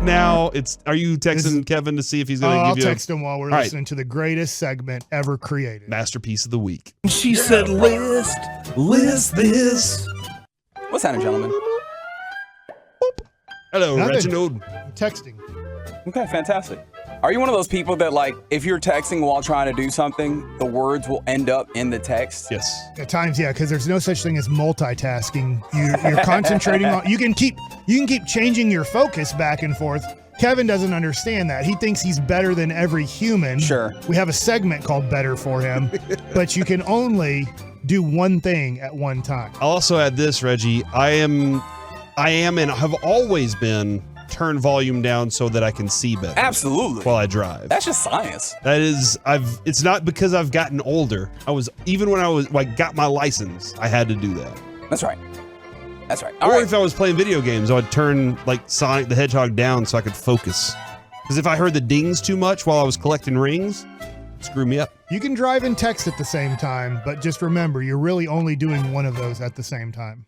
now. Are you texting Kevin to see if he's going to give you? I'll text him while we're listening to the greatest segment ever created. Masterpiece of the week. She said, list this. What's happening, gentlemen? Hello, Nothing. Reginald. I'm texting. Okay, fantastic. Are you one of those people that, like, if you're texting while trying to do something, the words will end up in the text? Yes. At times, yeah, because there's no such thing as multitasking. You're concentrating on. You can keep changing your focus back and forth. Kevin doesn't understand that. He thinks he's better than every human. Sure. We have a segment called Better for Him, but you can only do one thing at one time. I'll also add this, Reggie. I am and have always been turn volume down so that I can see better. Absolutely. While I drive. That's just science. That is, it's not because I've gotten older. Even when I was got my license, I had to do that. That's right. That's right. Or if I was playing video games, I would turn like Sonic the Hedgehog down so I could focus. Because if I heard the dings too much while I was collecting rings, screw me up. You can drive and text at the same time, but just remember, you're really only doing one of those at the same time.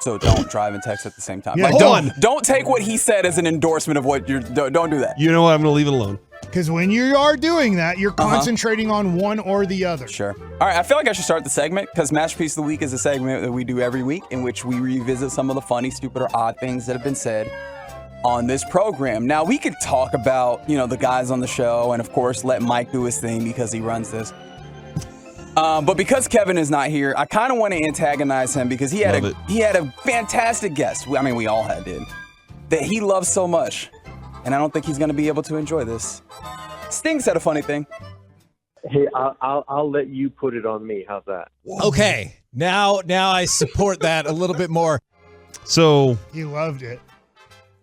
So don't drive and text at the same time. Yeah, like, don't take what he said as an endorsement of what you're. Don't do that. You know what? I'm going to leave it alone. Because when you are doing that, you're concentrating on one or the other. Sure. All right, I feel like I should start the segment because Masterpiece of the Week is a segment that we do every week in which we revisit some of the funny, stupid, or odd things that have been said on this program. Now, we could talk about, the guys on the show and, of course, let Mike do his thing because he runs this. But because Kevin is not here, I kind of want to antagonize him because he had a fantastic guest. I mean, we all did. That he loves so much. And I don't think he's going to be able to enjoy this. Sting said a funny thing. Hey, I'll let you put it on me. How's that? Okay. Now I support that a little bit more. So he loved it.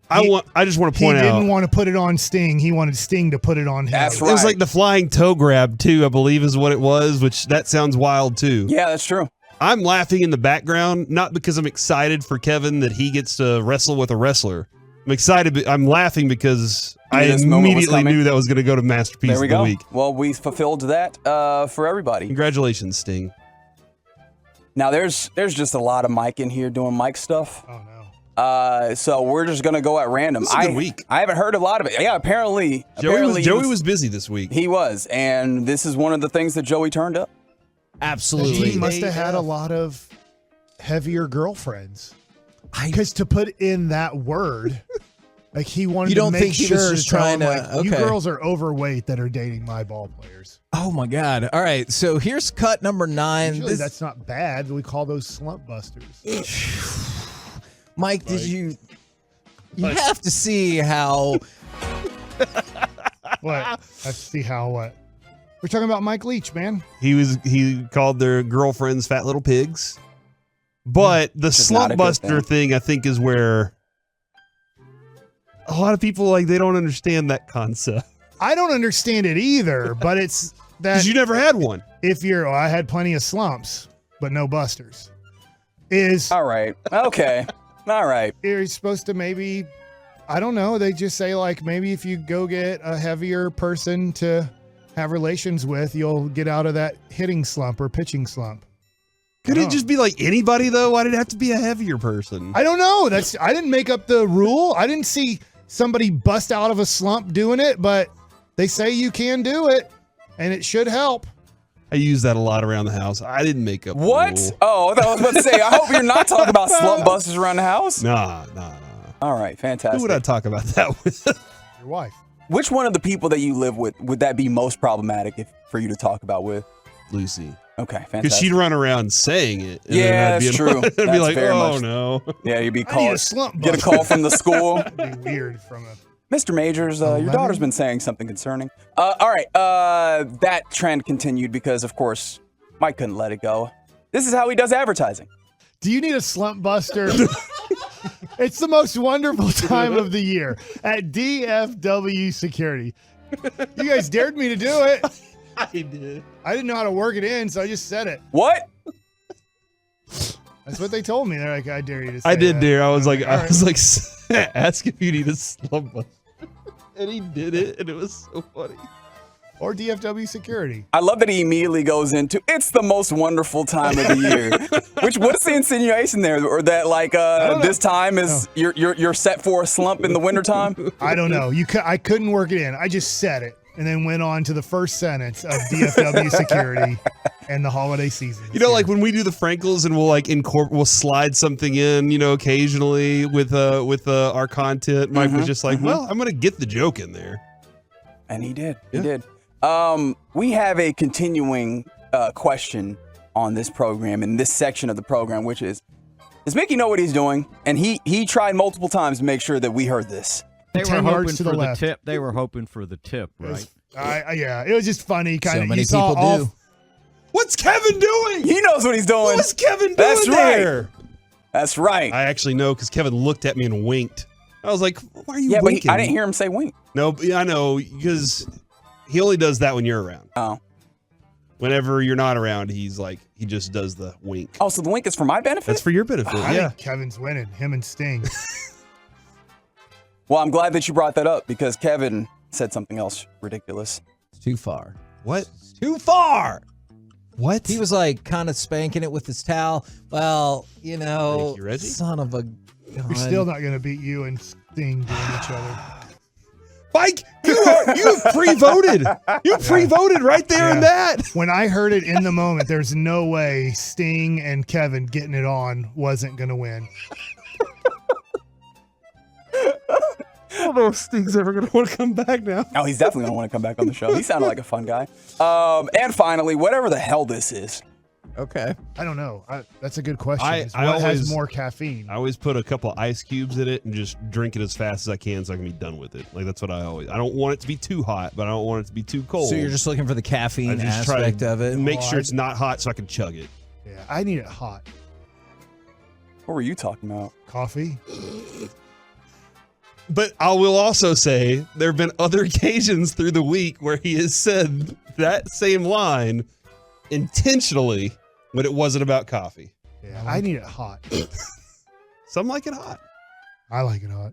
I just want to point out. He didn't want to put it on Sting. He wanted Sting to put it on him. That's right. It was like the flying toe grab, too, I believe is what it was, which that sounds wild, too. Yeah, that's true. I'm laughing in the background, not because I'm excited for Kevin that he gets to wrestle with a wrestler. I'm excited. I'm laughing because I immediately knew that was going to go to Masterpiece of the Week. Well, we fulfilled that for everybody. Congratulations, Sting. Now, there's just a lot of Mike in here doing Mike stuff. Oh, no. So we're just going to go at random. It's a good week. I haven't heard a lot of it. Yeah, apparently. Joey was busy this week. He was. And this is one of the things that Joey turned up. Absolutely. He must have had a lot of heavier girlfriends. Because to put in that word, like he wanted to make sure. You don't think he was just trying to, you girls are overweight that are dating my ball players. Oh my God. All right. So here's cut number 9. Usually that's not bad. We call those slump busters. Mike, did you have to see how. What? I have to see how what? We're talking about Mike Leach, man. He called their girlfriends fat little pigs. But the slump buster thing, I think, is where a lot of people they don't understand that concept. I don't understand it either, but it's that because you never had one. I had plenty of slumps, but no busters. All right. Okay. All right. You're supposed to maybe, I don't know. They just say maybe if you go get a heavier person to have relations with, you'll get out of that hitting slump or pitching slump. Could it just be anybody though? Why did it have to be a heavier person? I don't know. I didn't make up the rule. I didn't see somebody bust out of a slump doing it, but they say you can do it and it should help. I use that a lot around the house. I didn't make up what? The rule. Oh, I was about to say, I hope you're not talking about slump busters around the house. Nah. All right, fantastic. Who would I talk about that with? Your wife. Which one of the people that you live with would that be most problematic for you to talk about with? Lucy. Okay, fantastic. Because she'd run around saying it. Yeah, that's true. I'd be like, oh no. Yeah, you'd be I need a called. slump Get a call from the school. That'd be weird from a. Mr. Majors, your daughter's been saying something concerning. All right, that trend continued because, of course, Mike couldn't let it go. This is how he does advertising. Do you need a slump buster? It's the most wonderful time of the year at DFW Security. You guys dared me to do it. I did. I didn't know how to work it in, so I just said it. What? That's what they told me. They're like, I dare you to say I did that. dare. I was like, All right. ask if you need a slump buster. And he did it, and it was so funny. or DFW security. I love that he immediately goes into, it's the most wonderful time of the year. What's the insinuation there? Or that like this time is you're set for a slump in the wintertime? I don't know. I couldn't work it in. I just said it and then went on to the first sentence of DFW security and the holiday season. You know, like when we do the Frankles and we'll slide something in, you know, occasionally with our content. Mike was just like, well, I'm going to get the joke in there. And he did. He did. We have a continuing question on this program, in this section of the program, which is, does Mickey know what he's doing? And he tried multiple times to make sure that we heard this. They were hoping for the tip. They were hoping for the tip, right? Yeah, it was just funny. Kind of. So many people do. What's Kevin doing? He knows what he's doing. What's Kevin doing That's there? Right. That's right. I actually know because Kevin looked at me and winked. I was like, why are you winking? winking? I didn't hear him say wink. No, I know, because he only does that when you're around. Oh. Whenever you're not around, he just does the wink. Oh, so the wink is for my benefit? That's for your benefit, I think Kevin's winning, him and Sting. Well, I'm glad that you brought that up because Kevin said something else ridiculous. It's too far. What? It's too far. What? He was like kind of spanking it with his towel. Well, you know, Thank you, Reggie. son of a gun. We're still not going to beat you and Sting doing each other. Mike, you pre-voted. You pre-voted right there in that. When I heard it in the moment, there's no way Sting and Kevin getting it on wasn't going to win. I don't know if Sting's ever going to want to come back now. Oh, he's definitely going to want to come back on the show. He sounded like a fun guy. And finally, whatever the hell this is. Okay. I don't know. That's a good question. I What always has more caffeine? I always put a couple of ice cubes in it and just drink it as fast as I can so I can be done with it. Like, that's what I don't want it to be too hot, but I don't want it to be too cold. So you're just looking for the caffeine I just try aspect to of it. make sure it's not hot so I can chug it. Yeah, I need it hot. What were you talking about? Coffee? But I will also say there have been other occasions through the week where he has said that same line intentionally when it wasn't about coffee. Yeah, I need it hot. Some like it hot. I like it hot.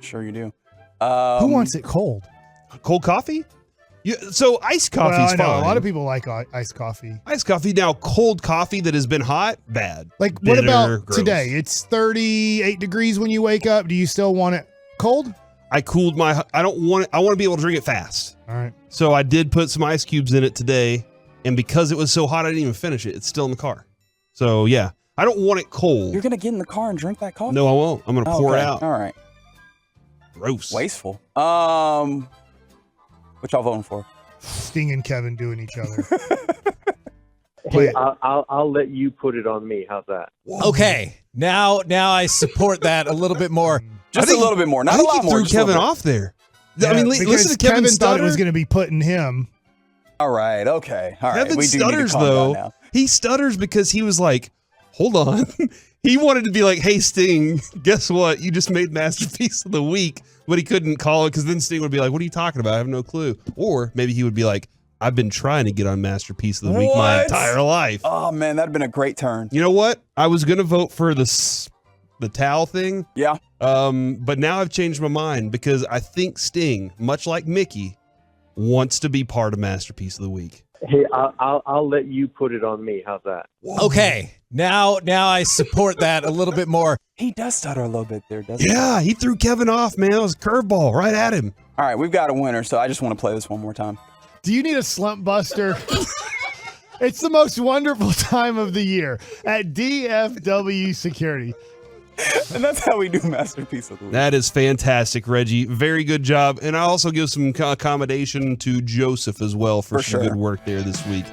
Sure you do. Who wants it cold? Cold coffee? So iced coffee's fine. A lot of people like iced coffee. Iced coffee. Now, cold coffee that has been hot, bad. Like, Bitter, what about gross. today? It's 38 degrees when you wake up. Do you still want it cold? I cooled my. I don't want it. I want to be able to drink it fast. All right. So I did put some ice cubes in it today, and because it was so hot, I didn't even finish it. It's still in the car. So yeah, I don't want it cold. You're going to get in the car and drink that coffee? No, I won't. I'm going to pour it out. All right. Gross. Wasteful. What y'all voting for? Sting and Kevin doing each other. Hey, I'll let you put it on me. How's that? Okay. Now I support that a little bit more. Just a little bit more. Not a lot more. Threw Kevin off there. Yeah, I mean, listen to Kevin thought stutter. it was going to be putting him. All right. Okay. All right. Kevin We do need to stutters calm down though. now. He stutters because he was like, "Hold on." He wanted to be like, "Hey, Sting, guess what? You just made Masterpiece of the Week," but he couldn't call it because then Sting would be like, "What are you talking about? I have no clue." Or maybe he would be like, "I've been trying to get on Masterpiece of the Week my entire life." Oh man, that'd been a great turn. You know what? I was gonna vote for the towel thing. Yeah. But now I've changed my mind because I think Sting, much like Mickey, wants to be part of Masterpiece of the Week. Hey, I'll let you put it on me. How's that? Okay. Now I support that a little bit more. He does stutter a little bit there, doesn't he? Yeah, he threw Kevin off, man. It was a curveball right at him. All right, we've got a winner, so I just want to play this one more time. Do you need a slump buster? It's the most wonderful time of the year at DFW Security. And that's how we do Masterpiece of the Week. That is fantastic, Reggie. Very good job. And I also give some accommodation to Joseph as well for some good work there this week.